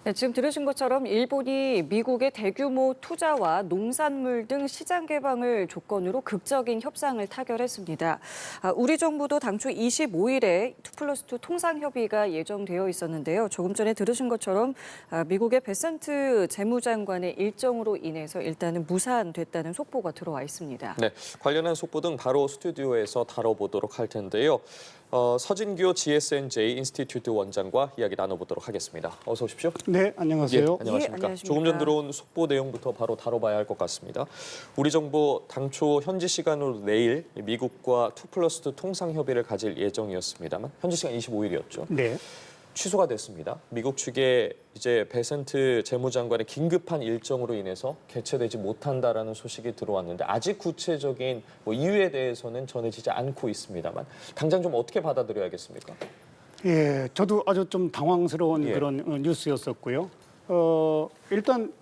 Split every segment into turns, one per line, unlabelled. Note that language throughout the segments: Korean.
네, 지금 들으신 것처럼 일본이 미국의 대규모 투자와 농산물 등 시장 개방을 조건으로 극적인 협상을 타결했습니다. 우리 정부도 당초 25일에 2+2 통상협의가 예정되어 있었는데요. 조금 전에 들으신 것처럼 미국의 베센트 재무장관의 일정으로 인해서 일단은 무산됐다는 속보가 들어와 있습니다.
네, 관련한 속보 등 바로 스튜디오에서 다뤄보도록 할 텐데요. 서진규 GSNJ 인스티튜트 원장과 이야기 나눠보도록 하겠습니다. 어서 오십시오.
네, 안녕하세요.
예, 안녕하십니까.
예, 안녕하십니까.
조금 전 들어온 속보 내용부터 바로 다뤄봐야 할 것 같습니다. 우리 정부 당초 현지 시간으로 내일 미국과 2+2 통상협의를 가질 예정이었습니다만 현지 시간 25일이었죠.
네.
취소가 됐습니다. 미국 측에 이제 베센트 재무장관의 긴급한 일정으로 인해서 개최되지 못한다라는 소식이 들어왔는데 아직 구체적인 이유에 대해서는 전해지지 않고 있습니다만 당장 좀 어떻게 받아들여야겠습니까?
예, 저도 아주 좀 당황스러운
예.
그런 뉴스였었고요. 일단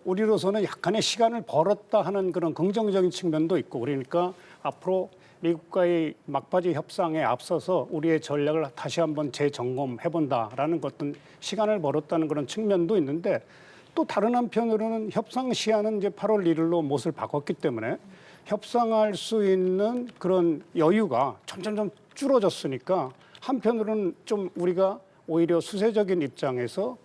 우리로서는 약간의 시간을 벌었다 하는 그런 긍정적인 측면도 있고 그러니까 앞으로 미국과의 막바지 협상에 앞서서 우리의 전략을 다시 한번 재점검해본다라는 어떤 시간을 벌었다는 그런 측면도 있는데 또 다른 한편으로는 협상 시한은 이제 8월 1일로 못을 바꿨기 때문에 협상할 수 있는 그런 여유가 점점 줄어졌으니까 한편으로는 좀 우리가 오히려 수세적인 입장에서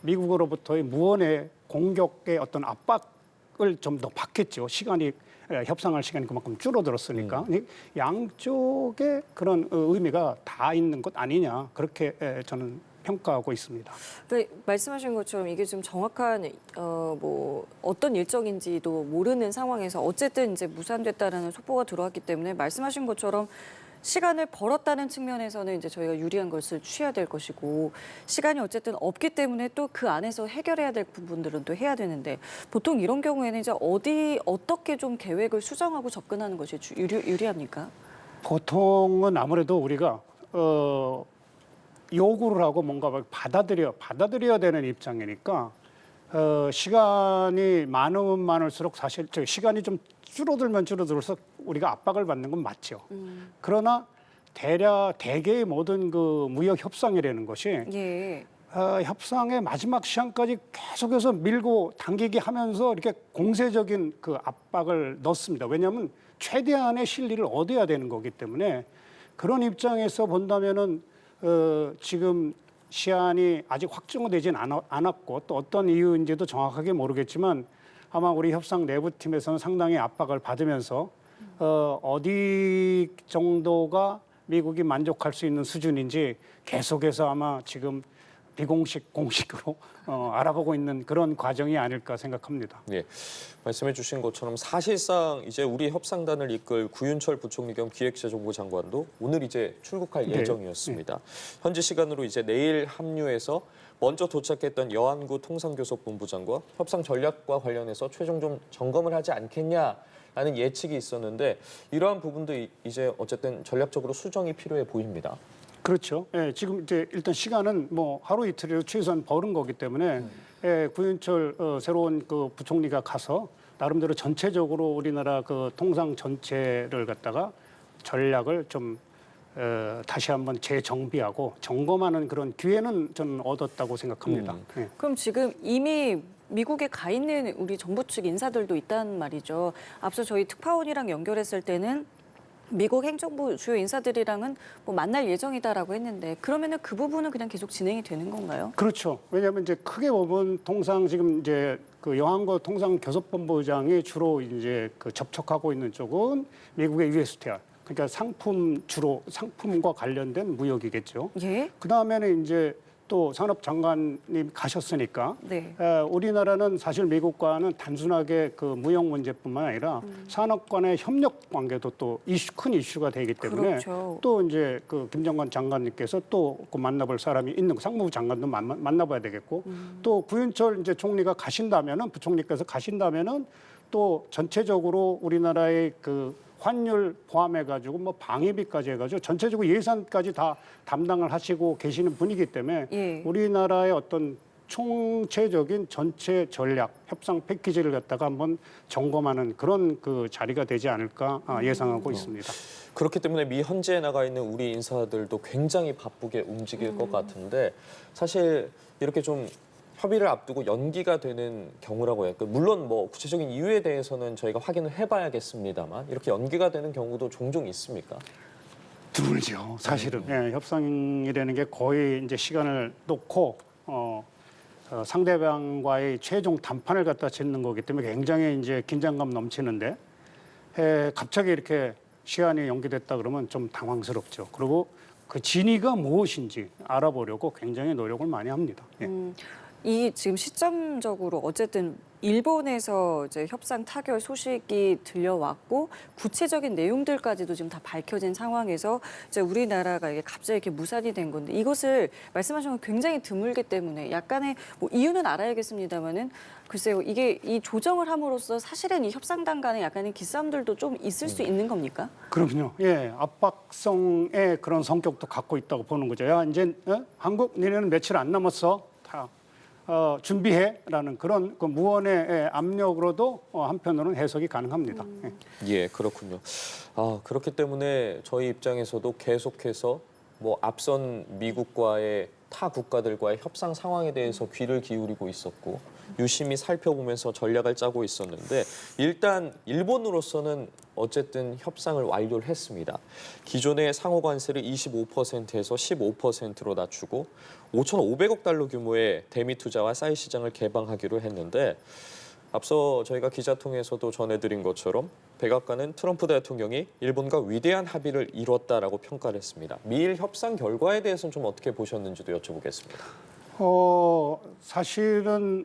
미국으로부터의 무언의 공격의 어떤 압박을 좀 더 받겠죠. 협상할 시간이 그만큼 줄어들었으니까 양쪽의 그런 의미가 다 있는 것 아니냐 그렇게 저는 평가하고 있습니다.
네, 말씀하신 것처럼 이게 좀 정확한 어떤 일정인지도 모르는 상황에서 어쨌든 이제 무산됐다라는 속보가 들어왔기 때문에 말씀하신 것처럼 시간을 벌었다는 측면에서는 이제 저희가 유리한 것을 취해야 될 것이고 시간이 어쨌든 없기 때문에 또 그 안에서 해결해야 될 부분들은 또 해야 되는데 보통 이런 경우에는 이제 어떻게 좀 계획을 수정하고 접근하는 것이 유리합니까?
보통은 아무래도 우리가 요구를 하고 뭔가 받아들여야 되는 입장이니까 시간이 많으면 많을수록 사실 시간이 좀 줄어들면 줄어들어서 우리가 압박을 받는 건 맞죠. 그러나 대개의 모든 그 무역 협상이라는 것이
예.
협상의 마지막 시한까지 계속해서 밀고 당기게 하면서 이렇게 공세적인 그 압박을 넣습니다. 왜냐하면 최대한의 실리를 얻어야 되는 거기 때문에 그런 입장에서 본다면은 지금 시한이 아직 확정되진 않았고 또 어떤 이유인지도 정확하게 모르겠지만 아마 우리 협상 내부팀에서는 상당히 압박을 받으면서 어디 정도가 미국이 만족할 수 있는 수준인지 계속해서 아마 지금 비공식 공식으로 알아보고 있는 그런 과정이 아닐까 생각합니다.
예, 말씀해 주신 것처럼 사실상 이제 우리 협상단을 이끌 구윤철 부총리 겸 기획재정부 장관도 오늘 이제 출국할
네.
예정이었습니다. 현지 시간으로 이제 내일 합류해서 먼저 도착했던 여한구 통상교섭본부장과 협상 전략과 관련해서 최종 좀 점검을 하지 않겠냐라는 예측이 있었는데 이러한 부분도 이제 어쨌든 전략적으로 수정이 필요해 보입니다.
그렇죠. 예, 지금 이제 일단 시간은 뭐 하루 이틀이라도 최소한 벌은 거기 때문에 구윤철 새로운 그 부총리가 가서 나름대로 전체적으로 우리나라 그 통상 전체를 갖다가 전략을 좀 다시 한번 재정비하고 점검하는 그런 기회는 저는 얻었다고 생각합니다. 예.
그럼 지금 이미 미국에 가 있는 우리 정부 측 인사들도 있단 말이죠. 앞서 저희 특파원이랑 연결했을 때는 미국 행정부 주요 인사들이랑은 만날 예정이다라고 했는데 그러면은 그 부분은 그냥 계속 진행이 되는 건가요?
그렇죠. 왜냐하면 이제 크게 보면 통상 지금 이제 그 여한구 통상교섭본부장이 주로 이제 그 접촉하고 있는 쪽은 미국의 USTR, 그러니까 상품과 관련된 무역이겠죠.
예.
그 다음에는 이제 또 산업장관님 가셨으니까
네.
우리나라는 사실 미국과는 단순하게 그 무역 문제뿐만 아니라 산업 간의 협력 관계도 또 큰 이슈가 되기 때문에
그렇죠.
또 이제 그 김정관 장관님께서 또 그 만나볼 사람이 있는 상무부 장관도 만나봐야 되겠고 또 구윤철 이제 총리가 가신다면은 부총리께서 가신다면은 또 전체적으로 우리나라의 그 환율 포함해가지고 뭐 방위비까지 해가지고 전체적으로 예산까지 다 담당을 하시고 계시는 분이기 때문에
예.
우리나라의 어떤 총체적인 전체 전략 협상 패키지를 갖다가 한번 점검하는 그런 그 자리가 되지 않을까 예상하고 있습니다.
그렇기 때문에 미 현지에 나가 있는 우리 인사들도 굉장히 바쁘게 움직일 것 같은데 사실 이렇게 좀 협의를 앞두고 연기가 되는 경우라고 해요. 물론 뭐 구체적인 이유에 대해서는 저희가 확인을 해봐야겠습니다만 이렇게 연기가 되는 경우도 종종 있습니까?
드물죠. 사실은 협상이라는 게 거의 이제 시간을 놓고 상대방과의 최종 담판을 갖다 짓는 거기 때문에 굉장히 이제 긴장감 넘치는데 갑자기 이렇게 시간이 연기됐다 그러면 좀 당황스럽죠. 그리고 그 진위가 무엇인지 알아보려고 굉장히 노력을 많이 합니다. 예.
이 지금 시점적으로 어쨌든 일본에서 이제 협상 타결 소식이 들려왔고 구체적인 내용들까지도 지금 다 밝혀진 상황에서 이제 우리나라가 이게 갑자기 이렇게 무산이 된 건데 이것을 말씀하신 건 굉장히 드물기 때문에 약간의 뭐 이유는 알아야겠습니다만은 글쎄요 이게 이 조정을 함으로써 사실은 이 협상단 간에 약간의 기싸움들도 좀 있을 수 있는 겁니까?
그럼요. 예, 압박성의 그런 성격도 갖고 있다고 보는 거죠. 야, 이제 한국 니네는 며칠 안 남았어. 다 준비해라는 그런 그 무언의 압력으로도 한편으로는 해석이 가능합니다.
예, 그렇군요. 그렇기 때문에 저희 입장에서도 계속해서 뭐 앞선 미국과의 타 국가들과의 협상 상황에 대해서 귀를 기울이고 있었고 유심히 살펴보면서 전략을 짜고 있었는데 일단 일본으로서는 어쨌든 협상을 완료를 했습니다. 기존의 상호 관세를 25%에서 15%로 낮추고 5,500억 달러 규모의 대미 투자와 사이 시장을 개방하기로 했는데 앞서 저희가 기자통에서도 전해드린 것처럼 백악관은 트럼프 대통령이 일본과 위대한 합의를 이뤘다라고 평가를 했습니다. 미일 협상 결과에 대해서는 좀 어떻게 보셨는지도 여쭤보겠습니다.
사실은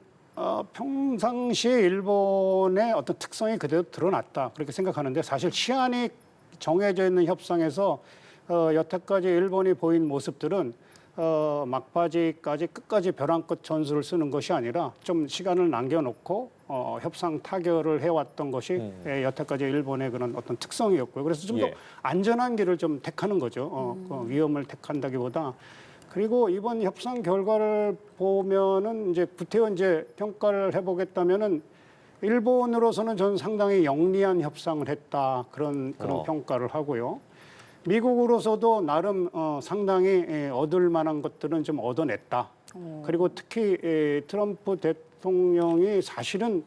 평상시에 일본의 어떤 특성이 그대로 드러났다 그렇게 생각하는데 사실 시한이 정해져 있는 협상에서 여태까지 일본이 보인 모습들은 막바지까지 끝까지 벼랑 끝 전술을 쓰는 것이 아니라 좀 시간을 남겨놓고 협상 타결을 해왔던 것이 여태까지 일본의 그런 어떤 특성이었고요. 그래서 좀 더 안전한 길을 좀 택하는 거죠. 그 위험을 택한다기보다. 그리고 이번 협상 결과를 보면은 이제 구태여 이제 평가를 해보겠다면은 일본으로서는 저는 상당히 영리한 협상을 했다 그런 평가를 하고요. 미국으로서도 나름 상당히 얻을 만한 것들은 좀 얻어냈다. 그리고 특히 트럼프 대통령이 사실은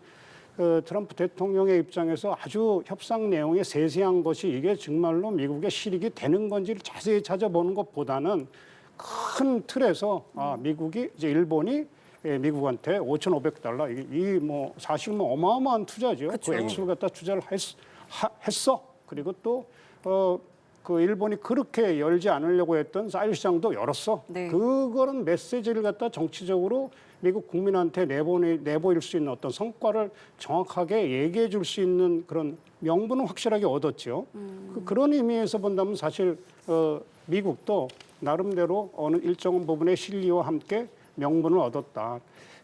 트럼프 대통령의 입장에서 아주 협상 내용이 세세한 것이 이게 정말로 미국의 실익이 되는 건지를 자세히 찾아보는 것보다는 큰 틀에서 미국이 이제 일본이 미국한테 5,500달러 이 뭐 사실 뭐 어마어마한 투자죠.
그쵸.
그 액수를 갖다 투자를 했어. 그리고 또 그 일본이 그렇게 열지 않으려고 했던 쌀 시장도 열었어.
네.
그거는 메시지를 갖다 정치적으로 미국 국민한테 내보일 수 있는 어떤 성과를 정확하게 얘기해 줄 수 있는 그런 명분은 확실하게 얻었죠. 그런 의미에서 본다면 사실 미국도 나름대로 어느 일정 부분의 실리와 함께 명분을 얻었다.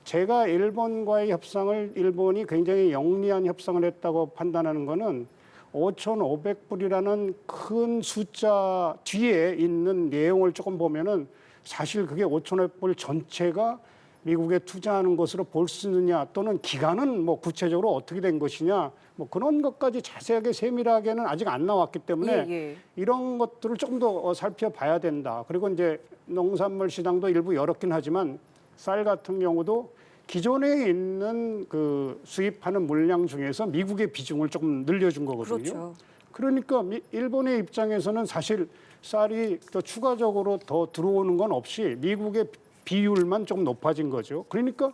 제가 일본과의 협상을 일본이 굉장히 영리한 협상을 했다고 판단하는 거는 5,500불이라는 큰 숫자 뒤에 있는 내용을 조금 보면은 사실 그게 5,500불 전체가 미국에 투자하는 것으로 볼 수 있느냐 또는 기간은 뭐 구체적으로 어떻게 된 것이냐 뭐 그런 것까지 자세하게 세밀하게는 아직 안 나왔기 때문에 이런 것들을 조금 더 살펴봐야 된다. 그리고 이제 농산물 시장도 일부 열었긴 하지만 쌀 같은 경우도 기존에 있는 그 수입하는 물량 중에서 미국의 비중을 조금 늘려준 거거든요.
그렇죠.
그러니까 일본의 입장에서는 사실 쌀이 더 추가적으로 더 들어오는 건 없이 미국의 비율만 좀 높아진 거죠. 그러니까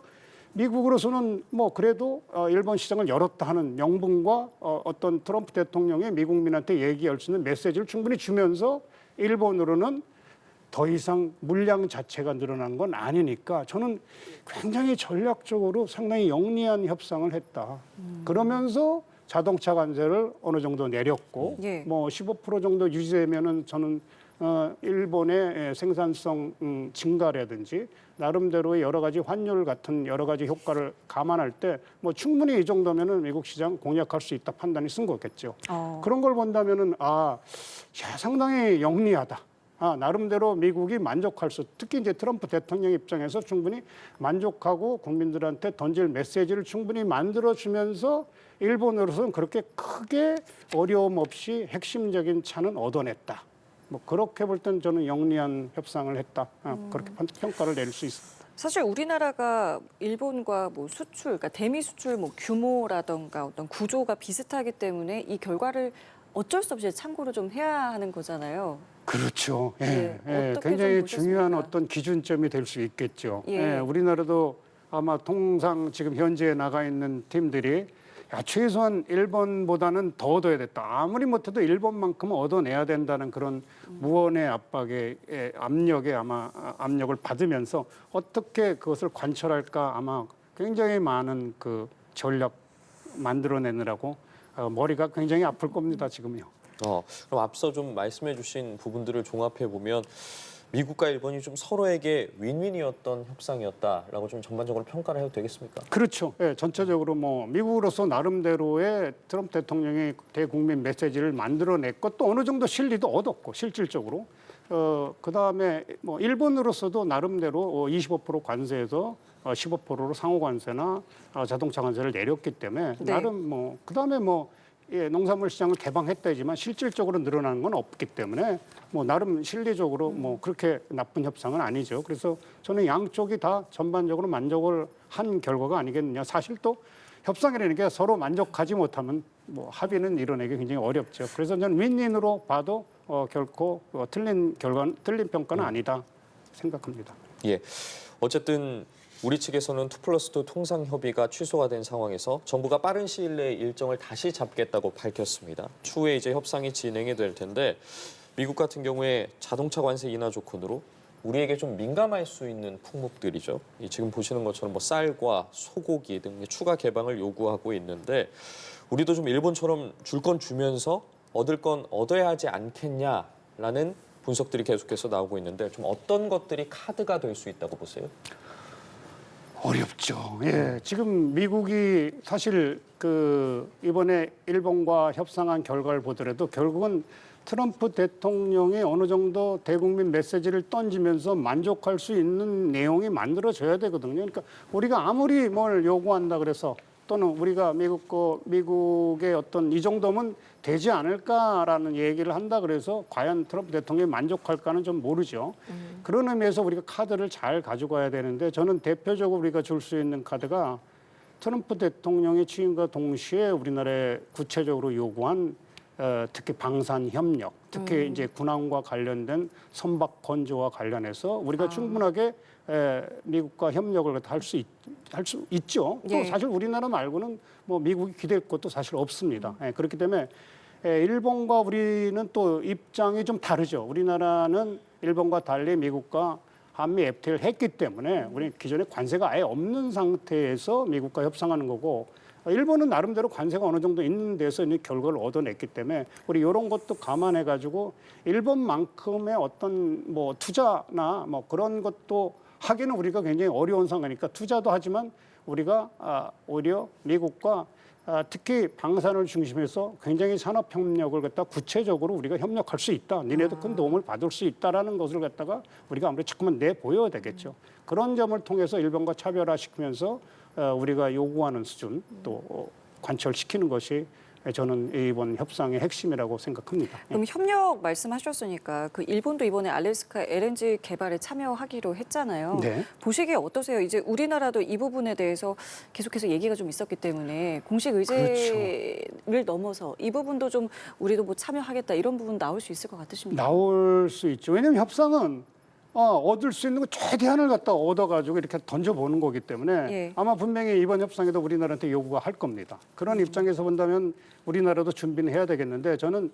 미국으로서는 뭐 그래도 일본 시장을 열었다 하는 명분과 어떤 트럼프 대통령이 미국민한테 얘기할 수 있는 메시지를 충분히 주면서 일본으로는 더 이상 물량 자체가 늘어난 건 아니니까 저는 굉장히 전략적으로 상당히 영리한 협상을 했다. 그러면서 자동차 관세를 어느 정도 내렸고 뭐 15% 정도 유지되면은 저는 일본의 생산성 증가라든지 나름대로의 여러 가지 환율 같은 여러 가지 효과를 감안할 때 뭐 충분히 이 정도면은 미국 시장 공략할 수 있다 판단이 쓴 거겠죠. 그런 걸 본다면은 상당히 영리하다. 나름대로 미국이 만족할 수, 특히 이제 트럼프 대통령 입장에서 충분히 만족하고 국민들한테 던질 메시지를 충분히 만들어주면서 일본으로서는 그렇게 크게 어려움 없이 핵심적인 차는 얻어냈다. 뭐 그렇게 볼 땐 저는 영리한 협상을 했다. 그렇게 평가를 내릴 수 있습니다.
사실 우리나라가 일본과 뭐 수출, 그러니까 대미 수출 뭐 규모라던가 어떤 구조가 비슷하기 때문에 이 결과를 어쩔 수 없이 참고를 좀 해야 하는 거잖아요.
그렇죠. 예,
네,
예,
어떻게
굉장히
좀 보셨습니까?
중요한 어떤 기준점이 될 수 있겠죠.
예.
예, 우리나라도 아마 통상 지금 현지에 나가 있는 팀들이 야, 최소한 일본보다는 더 얻어야 됐다. 아무리 못해도 일본만큼은 얻어내야 된다는 그런 무언의 압박의 압력에 아마 압력을 받으면서 어떻게 그것을 관철할까 아마 굉장히 많은 그 전략 만들어내느라고 머리가 굉장히 아플 겁니다, 지금요.
그럼 앞서 좀 말씀해주신 부분들을 종합해 보면 미국과 일본이 좀 서로에게 윈윈이었던 협상이었다라고 좀 전반적으로 평가를 해도 되겠습니까?
그렇죠. 예, 전체적으로 뭐 미국으로서 나름대로의 트럼프 대통령의 대국민 메시지를 만들어냈고 또 어느 정도 실리도 얻었고 실질적으로 그다음에 뭐 일본으로서도 나름대로 25% 관세에서 15%로 상호 관세나 자동차 관세를 내렸기 때문에
네.
나름 뭐 그다음에 뭐 예, 농산물 시장을 개방했다지만 실질적으로 늘어나는 건 없기 때문에 뭐 나름 실리적으로 뭐 그렇게 나쁜 협상은 아니죠. 그래서 저는 양쪽이 다 전반적으로 만족을 한 결과가 아니겠느냐. 사실 또 협상이라는 게 서로 만족하지 못하면 뭐 합의는 이뤄내기 굉장히 어렵죠. 그래서 저는 윈윈으로 봐도 결코 틀린 평가는 아니다 생각합니다.
예, 어쨌든 우리 측에서는 2+2 통상 협의가 취소가 된 상황에서 정부가 빠른 시일 내에 일정을 다시 잡겠다고 밝혔습니다. 추후에 이제 협상이 진행이 될 텐데 미국 같은 경우에 자동차 관세 인하 조건으로 우리에게 좀 민감할 수 있는 품목들이죠. 지금 보시는 것처럼 뭐 쌀과 소고기 등 추가 개방을 요구하고 있는데 우리도 좀 일본처럼 줄 건 주면서 얻을 건 얻어야 하지 않겠냐라는 분석들이 계속해서 나오고 있는데 좀 어떤 것들이 카드가 될 수 있다고 보세요?
어렵죠. 예, 지금 미국이 사실 그 이번에 일본과 협상한 결과를 보더라도 결국은 트럼프 대통령이 어느 정도 대국민 메시지를 던지면서 만족할 수 있는 내용이 만들어져야 되거든요. 그러니까 우리가 아무리 뭘 요구한다 그래서 또는 우리가 미국의 어떤 이 정도면 되지 않을까라는 얘기를 한다 그래서 과연 트럼프 대통령이 만족할까는 좀 모르죠. 그런 의미에서 우리가 카드를 잘 가져가야 되는데 저는 대표적으로 우리가 줄 수 있는 카드가 트럼프 대통령의 취임과 동시에 우리나라에 구체적으로 요구한 특히 방산 협력, 특히 이제 군함과 관련된 선박 건조와 관련해서 우리가 충분하게 미국과 협력을 할 수 있죠. 또
예.
사실 우리나라 말고는 뭐 미국이 기댈 것도 사실 없습니다. 그렇기 때문에 일본과 우리는 또 입장이 좀 다르죠. 우리나라는 일본과 달리 미국과 한미 FTA를 했기 때문에 우리 기존에 관세가 아예 없는 상태에서 미국과 협상하는 거고 일본은 나름대로 관세가 어느 정도 있는 데서 이 결과를 얻어냈기 때문에 우리 이런 것도 감안해 가지고 일본만큼의 어떤 뭐 투자나 뭐 그런 것도 하기는 우리가 굉장히 어려운 상황이니까 투자도 하지만 우리가 오히려 미국과 특히 방산을 중심해서 굉장히 산업 협력을 갖다 구체적으로 우리가 협력할 수 있다. 니네도 큰 도움을 받을 수 있다라는 것을 갖다가 우리가 아무래도 자꾸만 내보여야 되겠죠. 그런 점을 통해서 일본과 차별화시키면서 우리가 요구하는 수준 또 관철시키는 것이 저는 이번 협상의 핵심이라고 생각합니다.
그럼 협력 말씀하셨으니까 그 일본도 이번에 알래스카 LNG 개발에 참여하기로 했잖아요.
네.
보시기에 어떠세요? 이제 우리나라도 이 부분에 대해서 계속해서 얘기가 좀 있었기 때문에 공식 의제를 넘어서 이 부분도 좀 우리도 뭐 참여하겠다 이런 부분 나올 수 있을 것 같으십니까?
나올 수 있죠. 왜냐하면 협상은 얻을 수 있는 거 최대한을 갖다 얻어가지고 이렇게 던져보는 거기 때문에
예.
아마 분명히 이번 협상에도 우리나라한테 요구가 할 겁니다. 그런 입장에서 본다면 우리나라도 준비는 해야 되겠는데 저는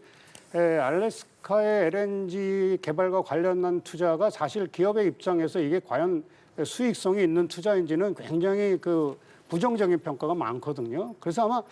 알래스카의 LNG 개발과 관련한 투자가 사실 기업의 입장에서 이게 과연 수익성이 있는 투자인지는 굉장히 그 부정적인 평가가 많거든요. 그래서 아마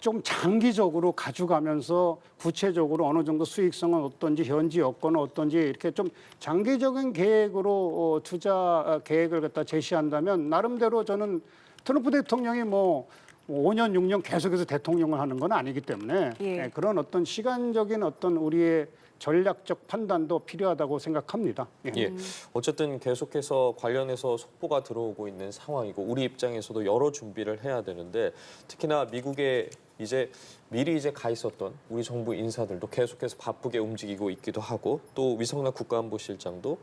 좀 장기적으로 가져가면서 구체적으로 어느 정도 수익성은 어떤지 현지 여건은 어떤지 이렇게 좀 장기적인 계획으로 투자 계획을 갖다 제시한다면 나름대로 저는 트럼프 대통령이 뭐 5년, 6년 계속해서 대통령을 하는 건 아니기 때문에
예.
그런 어떤 시간적인 어떤 우리의 전략적 판단도 필요하다고 생각합니다. 예.
예, 어쨌든 계속해서 관련해서 속보가 들어오고 있는 상황이고 우리 입장에서도 여러 준비를 해야 되는데 특히나 미국에 이제 미리 이제 가 있었던 우리 정부 인사들도 계속해서 바쁘게 움직이고 있기도 하고 또 위성락 국가안보실장도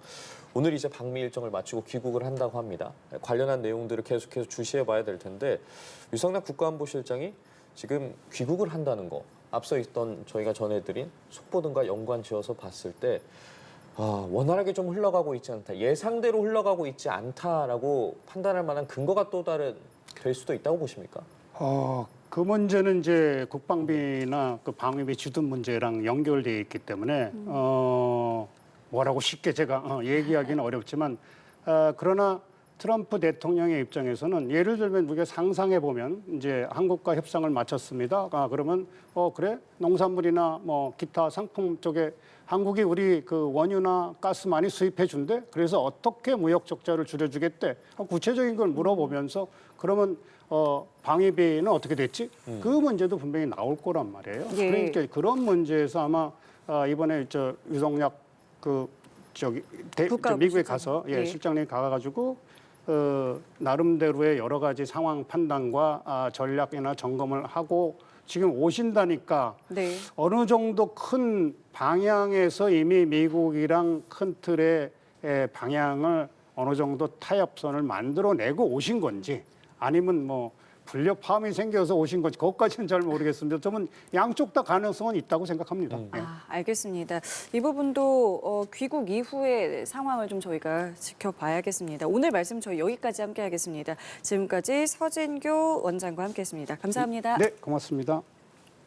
오늘 이제 방미 일정을 마치고 귀국을 한다고 합니다. 관련한 내용들을 계속해서 주시해 봐야 될 텐데 위성락 국가안보실장이 지금 귀국을 한다는 거 앞서 있던 저희가 전해드린 속보 등과 연관지어서 봤을 때 원활하게 좀 흘러가고 있지 않다. 예상대로 흘러가고 있지 않다라고 판단할 만한 근거가 또 다른 될 수도 있다고 보십니까?
그 문제는 이제 국방비나 그 방위비 주둔 문제랑 연결되어 있기 때문에 뭐라고 쉽게 제가 얘기하기는 어렵지만 그러나 트럼프 대통령의 입장에서는 예를 들면 우리가 상상해 보면 이제 한국과 협상을 마쳤습니다. 그러면 그래 농산물이나 뭐 기타 상품 쪽에 한국이 우리 그 원유나 가스 많이 수입해 준대. 그래서 어떻게 무역 적자를 줄여주겠대. 구체적인 걸 물어보면서 그러면 방위비는 어떻게 됐지? 그 문제도 분명히 나올 거란 말이에요.
예.
그러니까 그런 문제에서 아마 이번에 유성약 미국에 가서
예.
실장님이 가가지고 나름대로의 여러 가지 상황 판단과 전략이나 점검을 하고 지금 오신다니까
네.
어느 정도 큰 방향에서 이미 미국이랑 큰 틀의 방향을 어느 정도 타협선을 만들어내고 오신 건지 아니면 뭐 불협화음이 생겨서 오신 건지 그것까지는 잘 모르겠습니다. 저는 양쪽 다 가능성은 있다고 생각합니다. 예.
알겠습니다. 이 부분도 귀국 이후의 상황을 좀 저희가 지켜봐야겠습니다. 오늘 말씀 저희 여기까지 함께하겠습니다. 지금까지 서진교 원장과 함께했습니다. 감사합니다.
네, 고맙습니다.